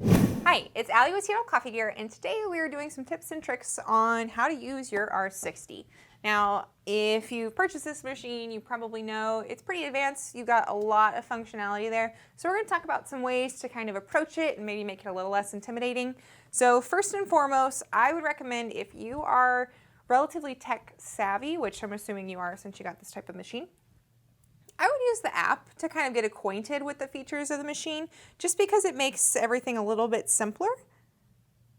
Hi, it's Allie with Seattle Coffee Gear, and today we are doing some tips and tricks on how to use your R60. Now, if you've purchased this machine, you probably know it's pretty advanced. You've got a lot of functionality there. So we're going to talk about some ways to kind of approach it and maybe make it a little less intimidating. So first and foremost, I would recommend if you are relatively tech savvy, which I'm assuming you are since you got this type of machine, I would use the app to kind of get acquainted with the features of the machine, just because it makes everything a little bit simpler.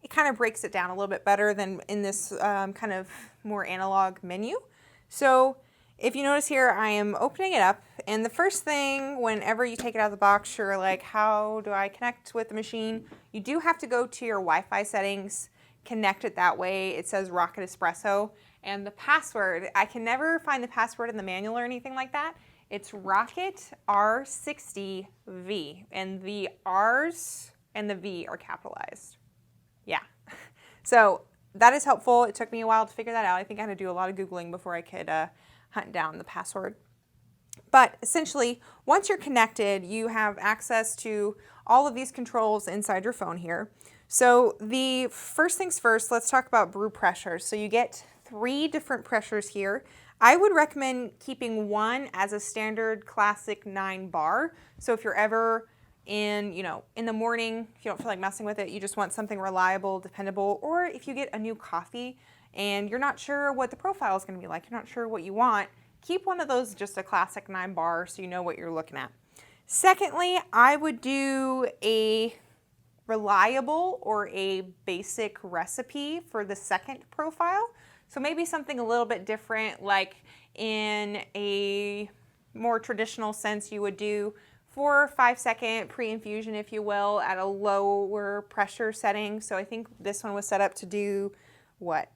It kind of breaks it down a little bit better than in this kind of more analog menu. So if you notice here, I am opening it up, and the first thing whenever you take it out of the box, you're like, how do I connect with the machine? You do have to go to your Wi-Fi settings, connect it that way. It says Rocket Espresso, and the password, I can never find the password in the manual or anything like that. It's Rocket R60V, and the R's and the V are capitalized. Yeah, so that is helpful. It took me a while to figure that out. I think I had to do a lot of Googling before I could hunt down the password. But essentially, once you're connected, you have access to all of these controls inside your phone here. So the first things first, let's talk about Brew Pressures. So you get 3 different pressures here. I would recommend keeping one as a standard classic 9 bar. So if you're ever in the morning, if you don't feel like messing with it, you just want something reliable, dependable, or if you get a new coffee and you're not sure what the profile is going to be like, you're not sure what you want, keep one of those just a classic 9 bar so you know what you're looking at. Secondly, I would do a reliable or a basic recipe for the second profile. So maybe something a little bit different, like in a more traditional sense, you would do 4 or 5 second pre-infusion, if you will, at a lower pressure setting. So I think this one was set up to do,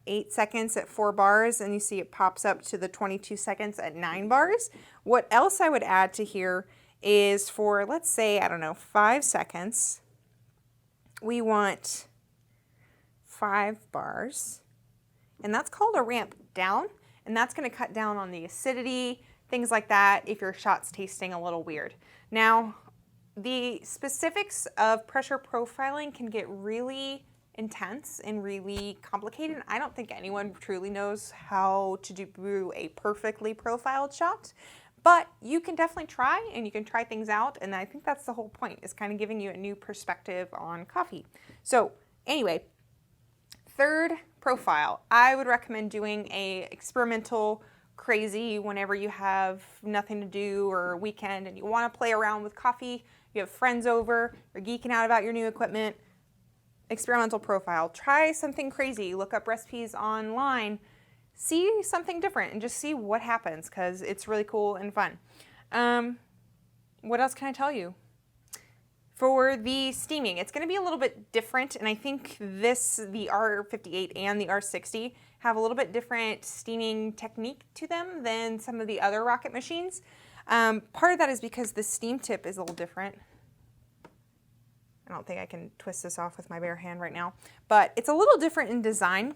8 seconds at 4 bars, and you see it pops up to the 22 seconds at 9 bars. What else I would add to here is for, let's say, 5 seconds, we want 5 bars. And that's called a ramp down, and that's going to cut down on the acidity, things like that, if your shot's tasting a little weird. Now, the specifics of pressure profiling can get really intense and really complicated. I don't think anyone truly knows how to brew a perfectly profiled shot, but you can definitely try, and you can try things out, and I think that's the whole point, is kind of giving you a new perspective on coffee. So anyway, third profile, I would recommend doing a experimental, crazy, whenever you have nothing to do or a weekend and you want to play around with coffee, you have friends over, you're geeking out about your new equipment, experimental profile. Try something crazy, look up recipes online, see something different and just see what happens, because it's really cool and fun. What else can I tell you? For the steaming, it's going to be a little bit different, and I think the R58 and the R60 have a little bit different steaming technique to them than some of the other Rocket machines. Part of that is because the steam tip is a little different. I don't think I can twist this off with my bare hand right now, but it's a little different in design.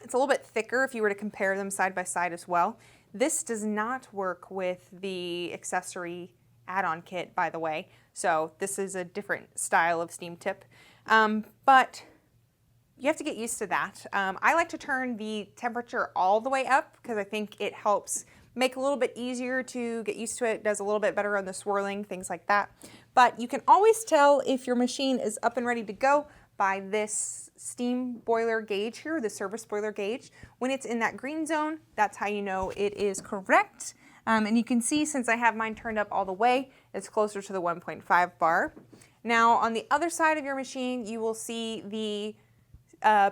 It's a little bit thicker if you were to compare them side by side as well. This does not work with the accessory add-on kit, by the way. So this is a different style of steam tip. But you have to get used to that. I like to turn the temperature all the way up because I think it helps make it a little bit easier to get used to it. It does a little bit better on the swirling, things like that. But you can always tell if your machine is up and ready to go by this steam boiler gauge here, the service boiler gauge. When it's in that green zone, that's how you know it is correct. And you can see, since I have mine turned up all the way, it's closer to the 1.5 bar. Now, on the other side of your machine, you will see the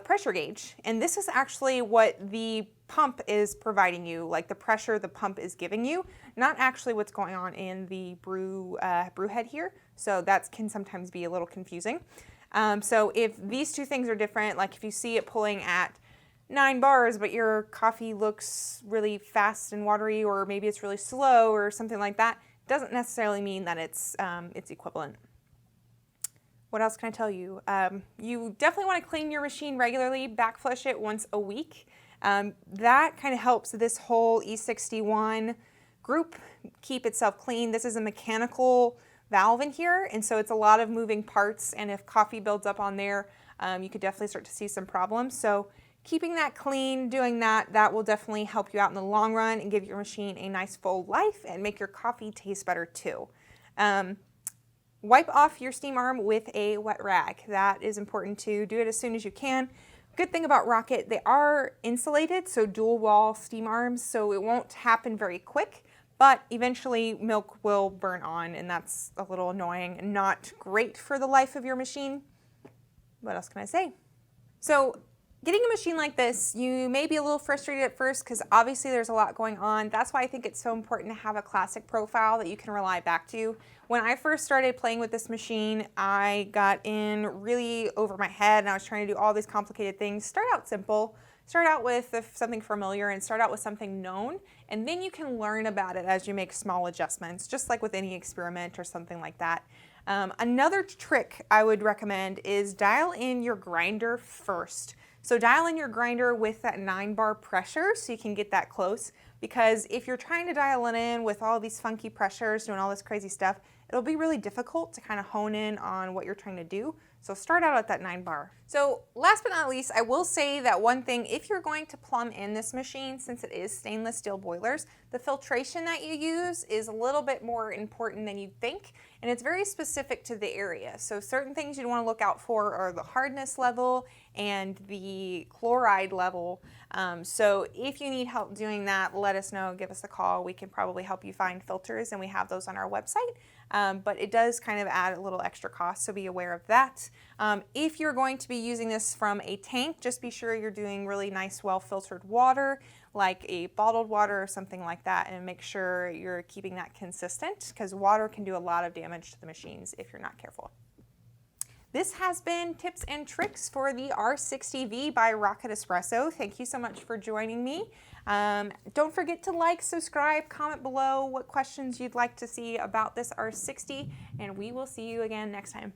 pressure gauge. And this is actually what the pump is providing you, like the pressure the pump is giving you, not actually what's going on in the brew head here. So that can sometimes be a little confusing. So if these two things are different, like if you see it pulling at 9 bars, but your coffee looks really fast and watery, or maybe it's really slow or something like that, doesn't necessarily mean that it's equivalent. What else can I tell you? You definitely want to clean your machine regularly, backflush it once a week. That kind of helps this whole E61 group keep itself clean. This is a mechanical valve in here, and so it's a lot of moving parts, and if coffee builds up on there, you could definitely start to see some problems. So keeping that clean, doing that will definitely help you out in the long run and give your machine a nice full life and make your coffee taste better too. Wipe off your steam arm with a wet rag. That is important to do it as soon as you can. Good thing about Rocket, they are insulated, so dual wall steam arms, so it won't happen very quick, but eventually milk will burn on, and that's a little annoying and not great for the life of your machine. What else can I say? So getting a machine like this, you may be a little frustrated at first because obviously there's a lot going on. That's why I think it's so important to have a classic profile that you can rely back to. When I first started playing with this machine, I got in really over my head and I was trying to do all these complicated things. Start out simple, start out with something familiar and start out with something known, and then you can learn about it as you make small adjustments, just like with any experiment or something like that. Another trick I would recommend is dial in your grinder first. So dial in your grinder with that 9-bar pressure so you can get that close, because if you're trying to dial it in with all these funky pressures, doing all this crazy stuff, it'll be really difficult to kind of hone in on what you're trying to do. So start out at that 9-bar. So last but not least, I will say that one thing, if you're going to plumb in this machine, since it is stainless steel boilers, the filtration that you use is a little bit more important than you'd think, and it's very specific to the area. So certain things you'd want to look out for are the hardness level and the chloride level. So if you need help doing that, let us know, give us a call. We can probably help you find filters, and we have those on our website. But it does kind of add a little extra cost, so be aware of that. If you're going to be using this from a tank, just be sure you're doing really nice, well-filtered water, like a bottled water or something like that, and make sure you're keeping that consistent, because water can do a lot of damage to the machines if you're not careful. This has been tips and tricks for the R60V by Rocket Espresso. Thank you so much for joining me. Don't forget to like, subscribe, comment below what questions you'd like to see about this R60, and we will see you again next time.